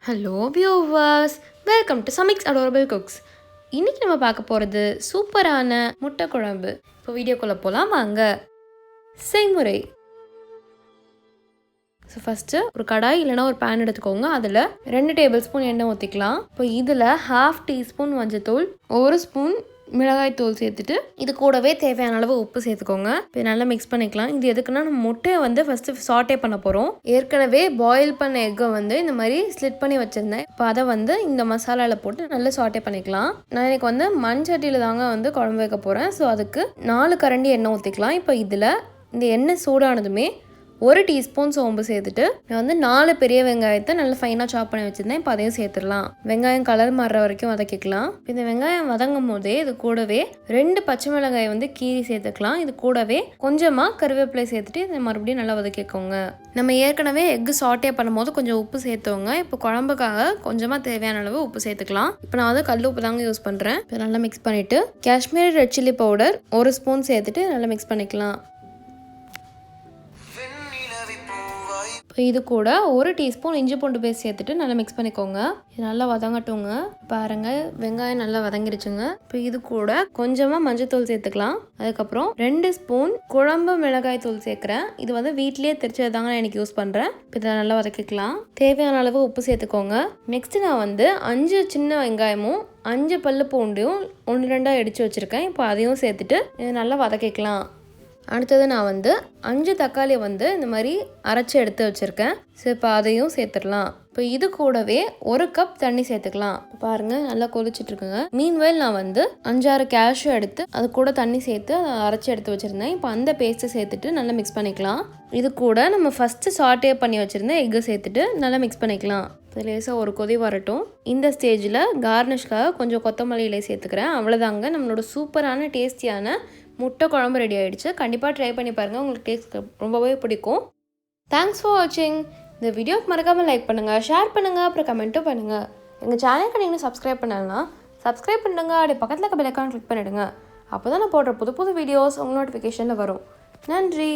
Hello viewers, welcome to சமிக்ஸ் adorable cooks. இன்றைக்கி நம்ம பார்க்க போகிறது சூப்பரான முட்டை குழம்பு. இப்போ வீடியோக்குள்ளே போகலாம் வாங்க. செய்முறை. ஸோ ஃபஸ்ட்டு ஒரு கடாய் இல்லைனா ஒரு பேன் எடுத்துக்கோங்க. அதில் 2 டேபிள் ஸ்பூன் எண்ணெய் ஊற்றிக்கலாம். இப்போ இதில் 1/2 டீஸ்பூன் மஞ்சத்தூள், 1 ஸ்பூன் மிளகாய் தூள் சேர்த்துட்டு இது கூடவே தேவையான அளவு உப்பு சேர்த்துக்கோங்க. இப்போ நல்லா மிக்ஸ் பண்ணிக்கலாம். இது எதுக்குன்னா நம்ம முட்டையை ஃபஸ்ட்டு சாட்டே பண்ண போகிறோம். ஏற்கனவே பாயில் பண்ண எக்கை இந்த மாதிரி ஸ்லிட் பண்ணி வச்சுருந்தேன். இப்போ அதை இந்த மசாலாவில் போட்டு நல்லா சாட்டே பண்ணிக்கலாம். நான் எனக்கு மண்சட்டியில் தாங்க குழம்பு வைக்க போகிறேன். ஸோ அதுக்கு 4 கரண்டி எண்ணெய் ஊற்றிக்கலாம். இப்போ இதில் இந்த எண்ணெய் சூடானதுமே 1 டீஸ்பூன் சோம்பு சேர்த்துட்டு நான் 4 பெரிய வெங்காயத்தை நல்லா ஃபைனாக சாப் பண்ணி வச்சுருந்தேன். இப்போ அதையும் சேர்த்துடலாம். வெங்காயம் கலர் மாறுற வரைக்கும் வதக்கிக்கலாம். இந்த வெங்காயம் வதங்கும் போதே இது கூடவே 2 பச்சை மிளகாய் கீரி சேர்த்துக்கலாம். இது கூடவே கொஞ்சமாக கருவேப்பிலை சேர்த்துட்டு இதை மறுபடியும் நல்லா வதக்கிக்கோங்க. நம்ம ஏற்கனவே எக்கு சாட்டே பண்ணும்போது கொஞ்சம் உப்பு சேர்த்துவோங்க. இப்போ குழம்புக்காக கொஞ்சமாக தேவையான அளவு உப்பு சேர்த்துக்கலாம். இப்போ நான் கல் உப்பு தாங்க யூஸ் பண்ணுறேன். இப்போ நல்லா மிக்ஸ் பண்ணிவிட்டு Kashmiri red chilli powder 1 spoon சேர்த்துட்டு நல்லா மிக்ஸ் பண்ணிக்கலாம். இப்போ இது கூட 1 டீஸ்பூன் இஞ்சி பூண்டு பேஸ்ட் சேர்த்துட்டு நல்லா மிக்ஸ் பண்ணிக்கோங்க. இது நல்லா வதங்கட்டுங்க. பாருங்கள், வெங்காயம் நல்லா வதங்கிடுச்சுங்க. இப்போ இது கூட கொஞ்சமாக மஞ்சத்தூள் சேர்த்துக்கலாம். அதுக்கப்புறம் 2 ஸ்பூன் குழம்பு மிளகாய் தூள் சேர்க்குறேன். இது வீட்டிலேயே தெரிச்சது தாங்க நான் எனக்கு யூஸ் பண்ணுறேன். இப்போ இதை நல்லா வதக்கிக்கலாம். தேவையான அளவு உப்பு சேர்த்துக்கோங்க. நெக்ஸ்ட்டு நான் 5 சின்ன வெங்காயமும் 5 பல்லு பூண்டையும் 1-2 இடித்து வச்சுருக்கேன். இப்போ அதையும் சேர்த்துட்டு இதை நல்லா வதக்கிக்கலாம். அடுத்தது நான் 5 தக்காளியை இந்த மாதிரி அரைச்சி எடுத்து வச்சுருக்கேன். ஸோ இப்போ அதையும் சேர்த்துடலாம். இப்போ இது கூடவே 1 கப் தண்ணி சேர்த்துக்கலாம். பாருங்கள், நல்லா கொதிச்சிட்ருக்குங்க. மீன்வேல் நான் 5-6 கேஷ்யூ எடுத்து அது கூட தண்ணி சேர்த்து அரைச்சி எடுத்து வச்சுருந்தேன். இப்போ அந்த பேஸ்ட்டை சேர்த்துட்டு நல்லா மிக்ஸ் பண்ணிக்கலாம். இது கூட நம்ம ஃபஸ்ட்டு சாட்டே பண்ணி வச்சுருந்தேன் எக்கை சேர்த்துட்டு நல்லா மிக்ஸ் பண்ணிக்கலாம். இப்போ லேசாக ஒரு கொதி வரட்டும். இந்த ஸ்டேஜில் கார்னிஷ்காக கொஞ்சம் கொத்தமல்லி இலை சேர்த்துக்கிறேன். அவ்வளோதாங்க, நம்மளோட சூப்பரான டேஸ்டியான முட்டை குழம்பு ரெடி ஆகிடுச்சு. கண்டிப்பாக ட்ரை பண்ணி பாருங்கள், உங்களுக்கு டேஸ்ட் ரொம்பவே பிடிக்கும். தேங்க்ஸ் ஃபார் வாட்சிங். இந்த வீடியோக்கு மறக்காமல் லைக் பண்ணுங்கள், ஷேர் பண்ணுங்கள், அப்புறம் கமெண்ட்டும் பண்ணுங்கள். எங்கள் சேனலுக்கு நீங்கள் சப்ஸ்கிரைப் பண்ணலாம், சப்ஸ்கிரைப் பண்ணுங்க. அப்படியே பக்கத்தில் இருக்க பெல் ஐகான் கிளிக் பண்ணிவிடுங்க. அப்போ தான் நான் போடுற புது வீடியோஸ் உங்கள் நோட்டிஃபிகேஷனில் வரும். நன்றி.